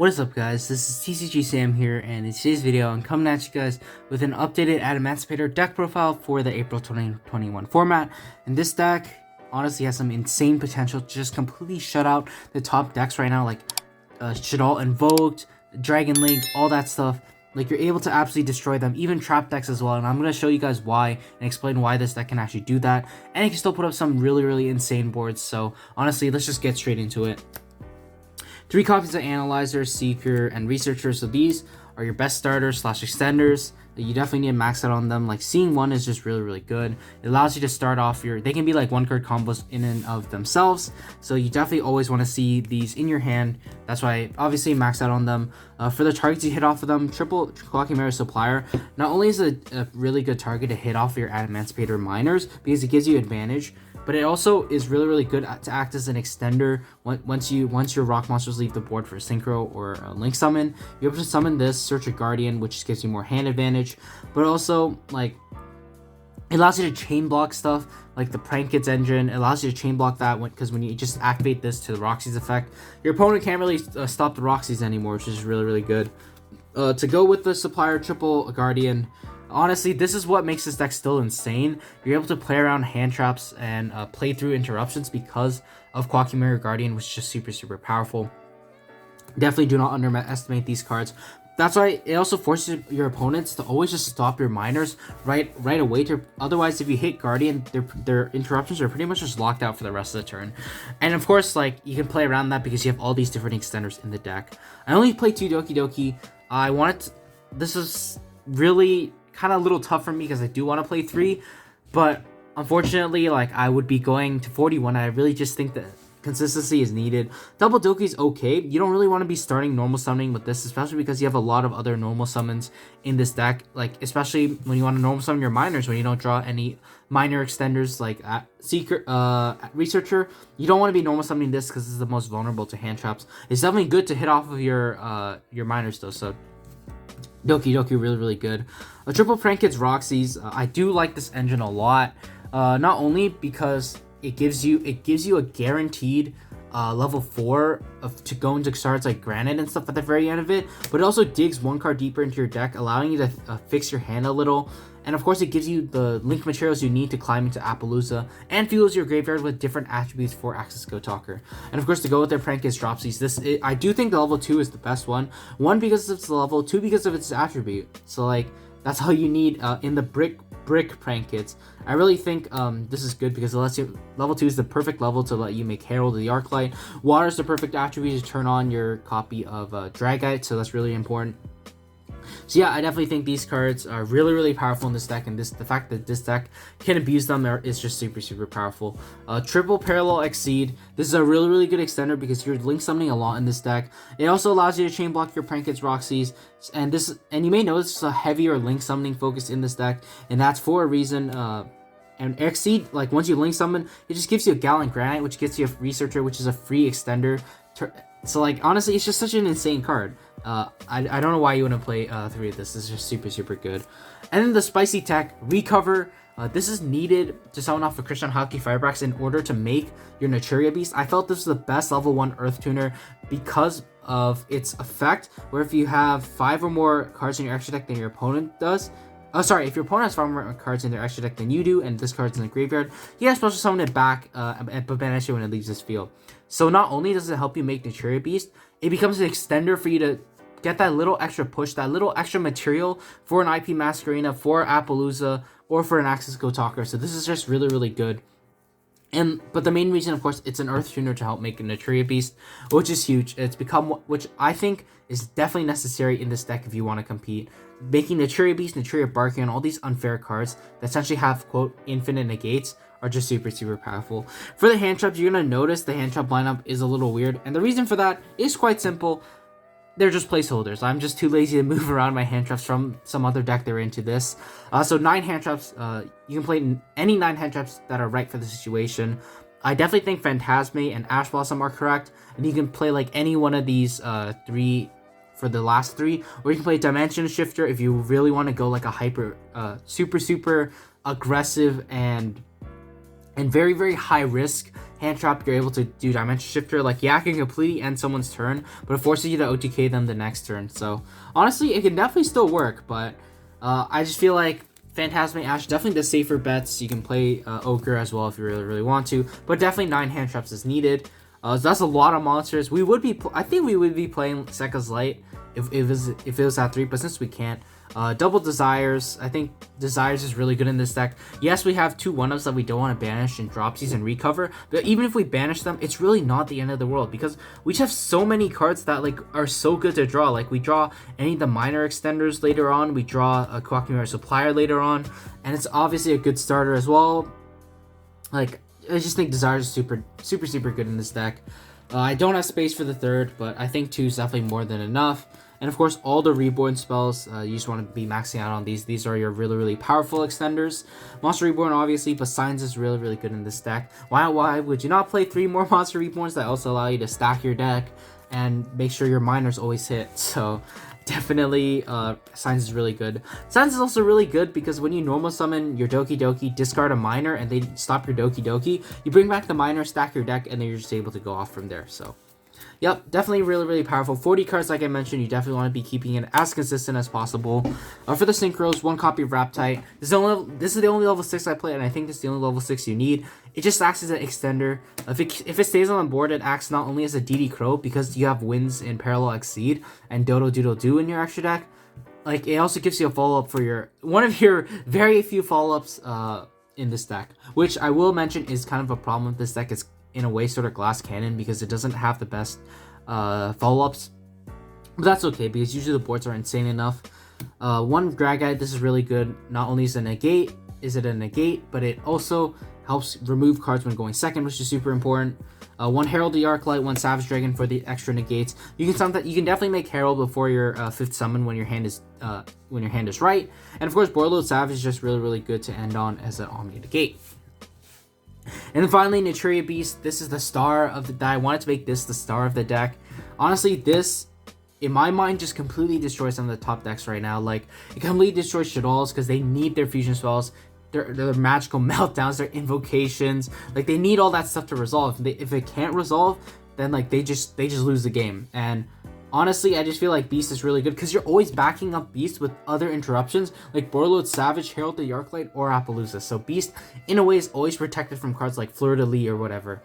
What is up, guys? This is Tcg Sam here, and in today's video I'm coming at you guys with an updated Adamancipator deck profile for the April 2021 format. And this deck honestly has some insane potential to just completely shut out the top decks right now, like Shaddoll Invoked, Dragon Link, all that stuff. Like, you're able to absolutely destroy them, even trap decks as well, and I'm going to show you guys why and explain why this deck can actually do that, and it can still put up some really insane boards. So honestly, let's just get straight into it. 3 copies of Analyzer, Seeker, and Researcher. So these are your best starters / extenders. You definitely need to max out on them. Like, seeing one is just really good. It allows you to start off they can be like 1-card combos in and of themselves. So you definitely always want to see these in your hand. That's why obviously max out on them. For the targets you hit off of them, triple Clocking Mirror Supplier not only is it a really good target to hit off your Adamancipator miners because it gives you advantage, but it also is really good to act as an extender. Once your rock monsters leave the board for a synchro or a link summon, you're able to summon this, search a guardian, which gives you more hand advantage, but also like it allows you to chain block stuff like the Prank Kids engine. It allows you to chain block that because when you just activate this to the Roxy's effect, your opponent can't really stop the Roxy's anymore, which is really good. To go with the supplier triple guardian, honestly, this is what makes this deck still insane. You're able to play around hand traps and play through interruptions because of Clocking Mirror Guardian, which is just super powerful. Definitely do not underestimate these cards. That's why it also forces your opponents to always just stop your miners right away. Otherwise, if you hit Guardian, their interruptions are pretty much just locked out for the rest of the turn. And of course, like, you can play around that because you have all these different extenders in the deck. I only played 2 Doki Doki. This is really kind of a little tough for me because I do want to play 3, but unfortunately, like, I would be going to 41. I really just think that consistency is needed. Double Doki is okay. You don't really want to be starting normal summoning with this, especially because you have a lot of other normal summons in this deck, like especially when you want to normal summon your miners when you don't draw any minor extenders like Seeker, Researcher. You don't want to be normal summoning this because it's the most vulnerable to hand traps. It's definitely good to hit off of your miners though, so Doki Doki really good. A triple Prank Kids Roxy's. I do like this engine a lot. Not only because it gives you a guaranteed level 4 to go into cards like Granite and stuff at the very end of it, but it also digs 1 card deeper into your deck, allowing you to fix your hand a little. And of course, it gives you the link materials you need to climb into Appaloosa and fuels your graveyard with different attributes for Access Go Talker. And of course, to go with their Prank Kids Dropsies, I do think the level 2 is the best one. 1 because of its level, 2 because of its attribute. So like, that's all you need in the brick Prank Kids. I really think this is good because it lets you, level 2 is the perfect level to let you make Herald of the Arclight. Water is the perfect attribute to turn on your copy of Dragite, so that's really important. So yeah, I definitely think these cards are really powerful in this deck, and the fact that this deck can abuse them is just super powerful. Triple Parallel Exceed. This is a really good extender because you're link summoning a lot in this deck. It also allows you to chain block your Prank Kids Roxy's, and you may notice it's a heavier link summoning focus in this deck, and that's for a reason. And Exceed, like, once you link summon, it just gives you a Gallant Granite, which gets you a Researcher, which is a free extender. So like, honestly, it's just such an insane card. I don't know why you wouldn't play 3 of this. This is just super good. And then the Spicy Tech Recover. This is needed to summon off a Christian Hockey Firebrax in order to make your Naturia Beast. I felt this was the best level 1 Earth Tuner because of its effect, where if you have 5 or more cards in your extra deck than your opponent does, if your opponent has 5 more cards in their extra deck than you do, and this card's in the graveyard, you have special summon it back, but banish it when it leaves this field. So not only does it help you make Naturia Beast, it becomes an extender for you to get that little extra push, that little extra material for an IP Masquerena, for Appaloosa, or for an Access Go Talker. So this is just really good. But the main reason, of course, it's an Earth Tuner to help make a Naturia Beast, which is huge. It's become, which I think is definitely necessary in this deck if you want to compete. Making Naturia Beast, Naturia Barkion, all these unfair cards that essentially have, quote, infinite negates are just super powerful. For the hand traps, you're going to notice the hand trap lineup is a little weird, and the reason for that is quite simple. They're just placeholders. I'm just too lazy to move around my hand traps from some other deck they're into this. So 9 hand traps, you can play any 9 hand traps that are right for the situation. I definitely think Phantasme and Ash Blossom are correct, and you can play like any one of these 3 for the last 3, or you can play Dimension Shifter if you really want to go like a hyper, super aggressive and very high risk hand trap, you're able to do Dimension Shifter. Like, yeah, it can completely end someone's turn, but it forces you to OTK them the next turn. So honestly, it can definitely still work, but I just feel like Phantasmic Ash definitely the safer bets. You can play Ogre as well if you really want to, but definitely 9 hand traps is needed. So that's a lot of monsters. We would be, I think we would be playing Sekka's Light if it was at 3, but since we can't, double Desires. I think Desires is really good in this deck. Yes, we have 2 1-ups that we don't want to banish in Dropsies and Recover, but even if we banish them, it's really not the end of the world because we just have so many cards that like are so good to draw. Like, we draw any of the minor extenders later on, we draw a Kwakimura Supplier later on, and it's obviously a good starter as well. Like, I just think Desires is super good in this deck. I don't have space for the 3rd, but I think 2 is definitely more than enough. And of course, all the Reborn spells, you just want to be maxing out on these. These are your really powerful extenders. Monster Reborn, obviously, but Signs is really good in this deck. Why would you not play 3 more Monster Reborns that also allow you to stack your deck and make sure your miners always hit? So definitely, Signs is really good. Signs is also really good because when you normal summon your Doki Doki, discard a miner, and they stop your Doki Doki, you bring back the miner, stack your deck, and then you're just able to go off from there. So yep, definitely really powerful. 40 cards, like I mentioned, you definitely want to be keeping it as consistent as possible. For the Synchros, 1 copy of Raptite. This is the only level 6 I play, and I think this is the only level 6 you need. It just acts as an extender. If it stays on the board, it acts not only as a DD Crow, because you have wins in Parallel Exceed and Dodo Doodle Doo in your extra deck. Like, it also gives you a follow-up for one of your very few follow-ups in this deck, which I will mention is kind of a problem with this deck. It's in a way sort of Glass Cannon because it doesn't have the best follow-ups, but that's okay because usually the boards are insane enough. 1 Dragite, this is really good. Not only is it a negate, but it also helps remove cards when going second, which is super important. 1 Herald the Arclight, 1 Savage Dragon for the extra negates. You can definitely make Herald before your 5th summon when your hand is right. And of course, Boiled Savage is just really good to end on as an Omni negate. And then finally, Naturia Beast. This is the star of the deck. I wanted to make this the star of the deck. Honestly, this, in my mind, just completely destroys some of the top decks right now. Like, it completely destroys Shaddolls because they need their fusion spells, their magical meltdowns, their invocations. Like, they need all that stuff to resolve. If it can't resolve, then like they just lose the game. And honestly, I just feel like Beast is really good because you're always backing up Beast with other interruptions like Borreload Savage, Herald the Arclight, or Appaloosa. So Beast, in a way, is always protected from cards like Fleur de Lis or whatever.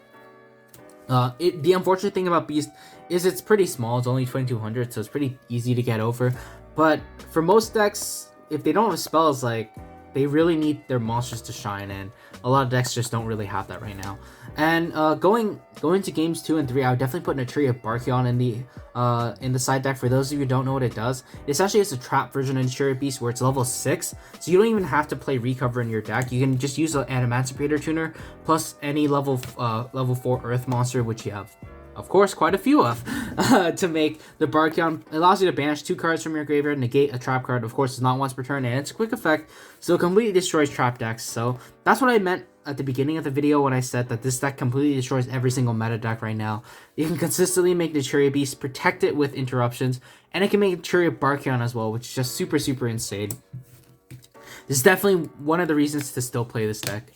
The unfortunate thing about Beast is it's pretty small. It's only 2200, so it's pretty easy to get over. But for most decks, if they don't have spells, like, they really need their monsters to shine, and a lot of decks just don't really have that right now. And going to games 2 and 3, I would definitely put Naturia Barkion in the side deck. For those of you who don't know what it does, it essentially is a trap version of Naturia Beast where it's level 6, so you don't even have to play Recover in your deck. You can just use an Adamancipator tuner plus any level 4 Earth monster, which you have, of course, quite a few of, to make the Barkion. It allows you to banish 2 cards from your graveyard, negate a trap card. Of course, it's not once per turn, and it's a quick effect, so it completely destroys trap decks. So that's what I meant at the beginning of the video when I said that this deck completely destroys every single meta deck right now. You can consistently make Naturia Beast, protect it with interruptions, and it can make Naturia Barkion as well, which is just super insane. This is definitely one of the reasons to still play this deck.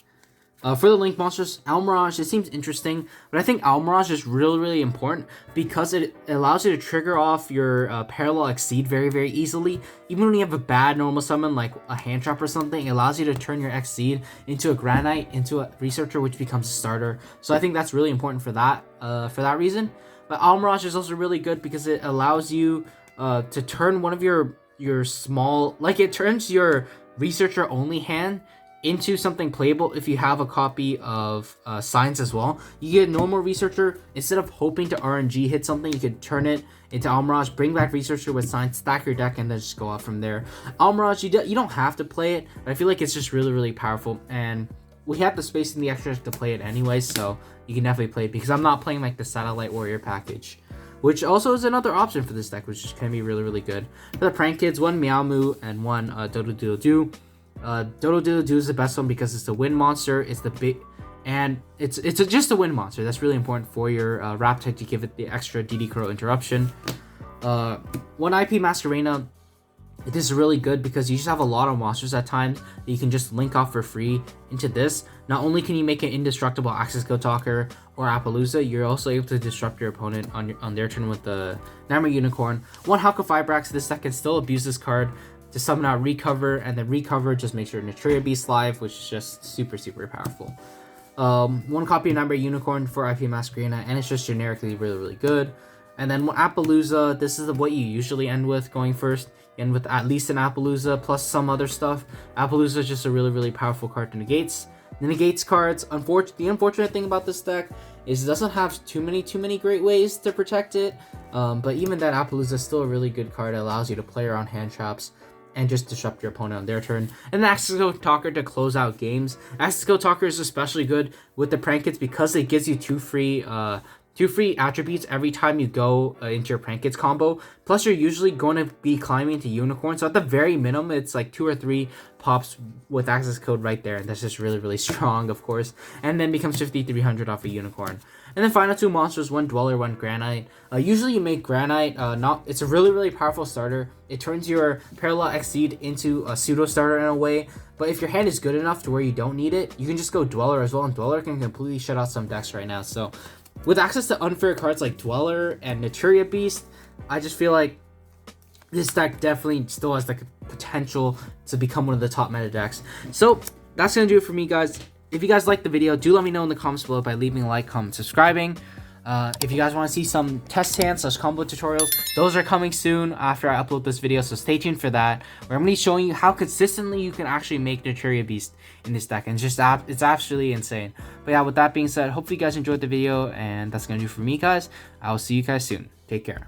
For the Link monsters, Almirage, it seems interesting, but I think Almirage is really important because it allows you to trigger off your Parallel Exceed very easily. Even when you have a bad normal summon like a Hand Trap or something, it allows you to turn your Exceed into a Granite, into a Researcher, which becomes a starter. So I think that's really important for that reason. But Almirage is also really good because it allows you to turn one of your small, like, it turns your Researcher only hand into something playable. If you have a copy of Signs as well, you get normal Researcher. Instead of hoping to RNG hit something, you could turn it into Almirage, bring back Researcher with Signs, stack your deck, and then just go off from there. Almirage, you don't have to play it, but I feel like it's just really powerful, and we have the space in the extra to play it anyway, so you can definitely play it, because I'm not playing like the Satellite Warrior package, which also is another option for this deck, which can be really good. For the Prank Kids, 1 Meowmoo and 1 Dodo Doodle Doo. Dodo Doodle Doo is the best one because it's the win monster. It's the big, and it's just a win monster. That's really important for your Raptite to give it the extra DD Crow interruption. 1 IP Masquerena. This is really good because you just have a lot of monsters at times that you can just link off for free into this. Not only can you make an indestructible Access Code Talker or Appaloosa, you're also able to disrupt your opponent on their turn with the Nightmare Unicorn. 1 Hulk of Fibrax, this deck can still abuse this card to summon out Recover, and then Recover just makes your Naturia Beast live, which is just super powerful. 1 copy of Nightmare Unicorn for IP Masquerena, and it's just generically really good. And then Appaloosa, this is what you usually end with going first. You end with at least an Appaloosa plus some other stuff. Appaloosa is just a really powerful card to negates. The negates cards, the unfortunate thing about this deck is it doesn't have too many great ways to protect it. But even that Appaloosa is still a really good card. It allows you to play around hand traps and just disrupt your opponent on their turn. And the Access Code Talker to close out games. Access Code Talker is especially good with the prank hits because it gives you 2 free attributes every time you go into your prank hits combo. Plus, you're usually going to be climbing to Unicorn, so at the very minimum, it's like 2 or 3 pops with Access Code right there, and that's just really strong, of course. And then becomes 5,300 off a Unicorn. And then final 2 monsters, 1 Dweller, 1 Granite. Usually you make Granite, it's a really powerful starter. It turns your Parallel Exceed into a pseudo starter in a way, but if your hand is good enough to where you don't need it, you can just go Dweller as well, and Dweller can completely shut out some decks right now. So with access to unfair cards like Dweller and Naturia Beast, I just feel like this deck definitely still has the potential to become one of the top meta decks. So that's going to do it for me, guys. If you guys liked the video, do let me know in the comments below by leaving a like, comment, subscribing. If you guys want to see some test hands / combo tutorials, those are coming soon after I upload this video, so stay tuned for that, where I'm going to be showing you how consistently you can actually make Naturia Beast in this deck, and it's absolutely insane. But yeah, with that being said, hopefully you guys enjoyed the video, and that's going to do it for me, guys. I will see you guys soon. Take care.